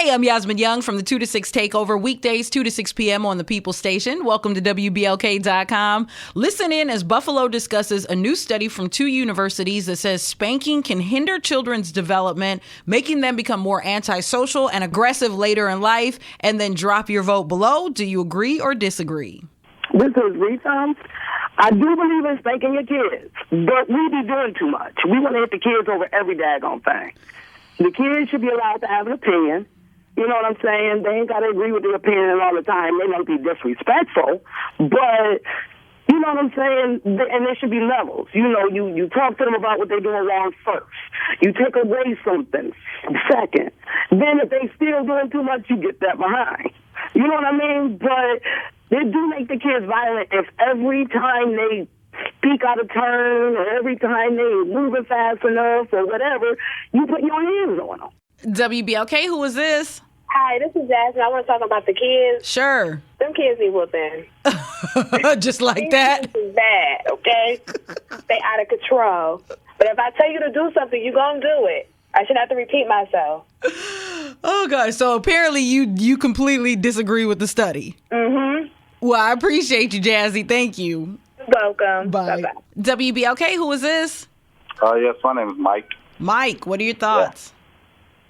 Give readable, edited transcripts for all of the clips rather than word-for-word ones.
Hey, I'm Yasmin Young from the 2 to 6 Takeover, weekdays 2 to 6 p.m. on the People Station. Welcome to WBLK.com. Listen in as Buffalo discusses a new study from 2 universities that says spanking can hinder children's development, making them become more antisocial and aggressive later in life. And then drop your vote below. Do you agree or disagree? This is Rita. I do believe in spanking your kids, but we be doing too much. We want to hit the kids over every daggone thing. The kids should be allowed to have an opinion. You know what I'm saying? They ain't got to agree with their opinion all the time. They might be disrespectful, but you know what I'm saying? And there should be levels. You know, you talk to them about what they're doing wrong first. You take away something second. Then if they still doing too much, you get that behind. You know what I mean? But they do make the kids violent if every time they speak out of turn or every time they moving fast enough or whatever, you put your hands on them. WBLK, who is this? Hi, this is Jasmine. I want to talk about the kids. Sure. Them kids need whooping. Just like that? This is bad, okay? They out of control. But if I tell you to do something, you're going to do it. I shouldn't have to repeat myself. Oh, gosh. So apparently you completely disagree with the study. Mm-hmm. Well, I appreciate you, Jazzy. Thank you. You're welcome. Bye. Bye-bye. WBLK, who is this? Yes, my name is Mike. Mike, what are your thoughts?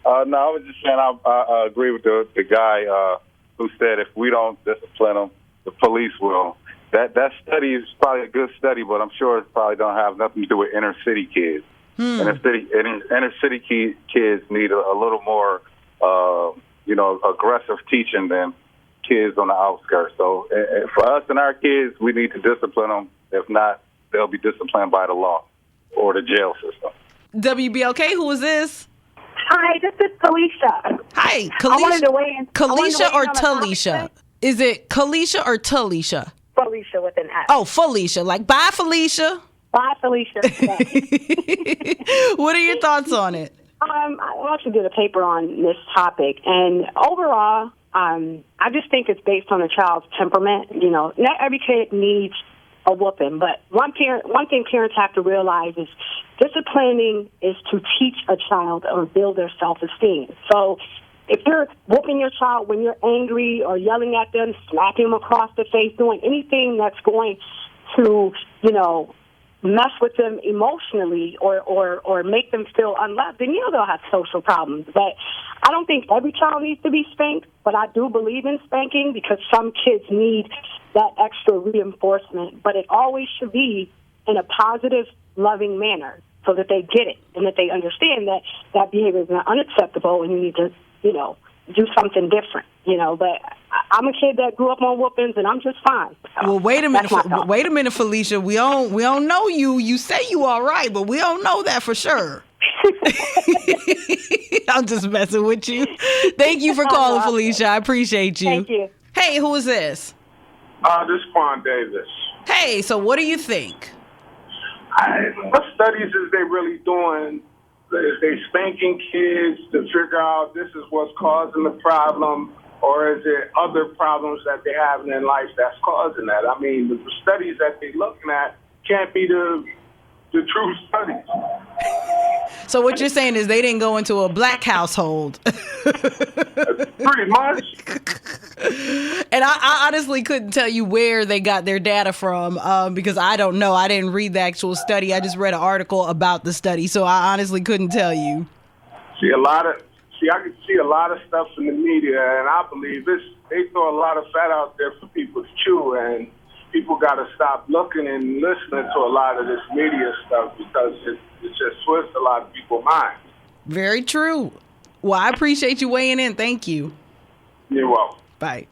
No, I was just saying I agree with the guy who said if we don't discipline them, the police will. That study is probably a good study, but I'm sure it probably don't have nothing to do with inner city kids. Inner city kids need a little more, aggressive teaching than kids on the outskirts. So for us and our kids, we need to discipline them. If not, they'll be disciplined by the law or the jail system. WBLK, who is this? Hi, this is Kalisha. Hi, Kalisha. I wanted to weigh in. Kalisha or Talisha? Is it Kalisha or Talisha? Felicia with an S. Oh, Felicia. Like, bye, Felicia. Bye, Felicia. What are your thoughts on it? I actually did a paper on this topic, and overall, I just think it's based on a child's temperament. You know, not every kid needs a whooping, but one thing parents have to realize is disciplining is to teach a child or build their self-esteem. So if you're whooping your child when you're angry or yelling at them, slapping them across the face, doing anything that's going to, mess with them emotionally or make them feel unloved, then they'll have social problems. But I don't think every child needs to be spanked, but I do believe in spanking because some kids need that extra reinforcement. But it always should be in a positive, loving manner so that they get it and that they understand that that behavior is not unacceptable and you need to, do something different, But I'm a kid that grew up on whoopings, and I'm just fine. So well, wait a minute, Felicia. We don't know you. You say you all right, but we don't know that for sure. I'm just messing with you. Thank you for calling, Felicia. I appreciate you. Thank you. Hey, who is this? This is Quan Davis. Hey, so what do you think? What studies is they really doing? Is they spanking kids to figure out this is what's causing the problem, or is it other problems that they have in life that's causing that? I mean, the studies that they're looking at can't be the true studies. So what you're saying is they didn't go into a black household. Pretty much. And I honestly couldn't tell you where they got their data from because I don't know. I didn't read the actual study. I just read an article about the study, so I honestly couldn't tell you. I can see a lot of stuff in the media, and I believe they throw a lot of fat out there for people to chew, and people got to stop looking and listening to a lot of this media stuff because it just twists a lot of people's minds. Very true. Well, I appreciate you weighing in. Thank you. You're welcome. Bye.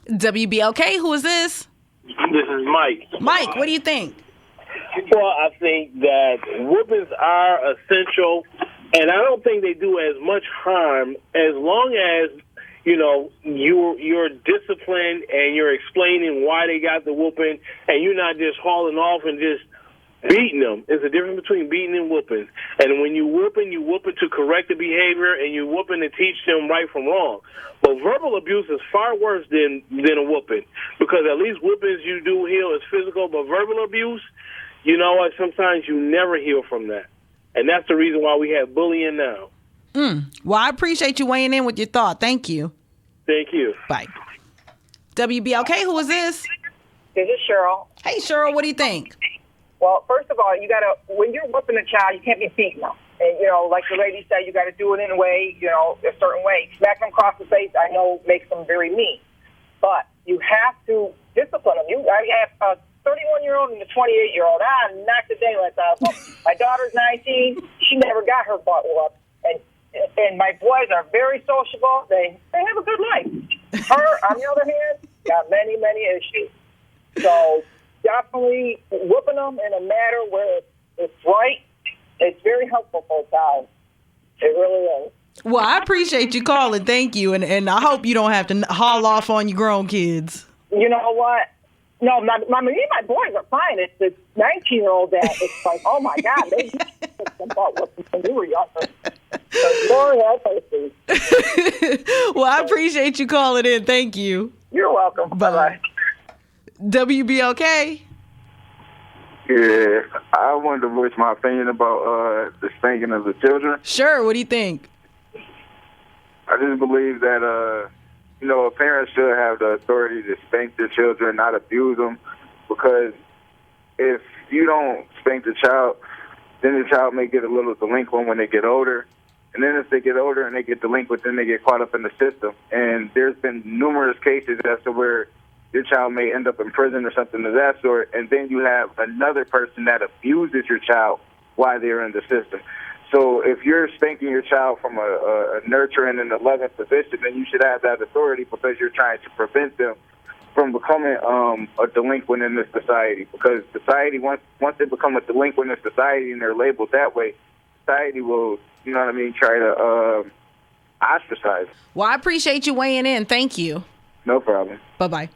WBLK, who is this? This is Mike. Mike, what do you think? Well, I think that whoopings are essential, and I don't think they do as much harm as long as you're disciplined and you're explaining why they got the whooping, and you're not just hauling off and just beating them. There's a difference between beating and whooping. And when you whooping to correct the behavior, and you whooping to teach them right from wrong. But verbal abuse is far worse than a whooping, because at least whoopings you do heal is physical, but verbal abuse, sometimes you never heal from that. And that's the reason why we have bullying now. Well, I appreciate you weighing in with your thought. Thank you. Thank you. Bye. WBLK, who is this? This is Cheryl. Hey, Cheryl, what do you think? Well, first of all, you gotta, when you're whooping a child, you can't be beating them. And, like the lady said, you gotta do it in a way, a certain way. Smack them across the face, I know, makes them very mean. But you have to discipline them. I have a 31-year-old and a 28-year-old. I knocked the daylights out of them. My daughter's 19. She never got her butt whooped. And my boys are very sociable. They have a good life. Her, on the other hand, got many, many issues. So definitely whooping them in a manner where it's right, it's very helpful for a child. It really is. Well, I appreciate you calling. Thank you. And I hope you don't have to haul off on your grown kids. You know what? No, me and my boys are fine. It's the 19-year-old that it's like, oh, my God, they about when we were younger. Lord help us, please. Well, I appreciate you calling in. Thank you. You're welcome. Bye-bye. WBLK. Yeah, I wanted to voice my opinion about the spanking of the children. Sure, what do you think? I just believe that, parents should have the authority to spank their children, not abuse them, because if you don't spank the child, then the child may get a little delinquent when they get older. And then if they get older and they get delinquent, then they get caught up in the system. And there's been numerous cases as to where your child may end up in prison or something of that sort, and then you have another person that abuses your child while they're in the system. So if you're spanking your child from a nurturing and a loving position, then you should have that authority because you're trying to prevent them from becoming a delinquent in this society. Because society, once they become a delinquent in society and they're labeled that way, society will, try to ostracize. Well, I appreciate you weighing in. Thank you. No problem. Bye-bye.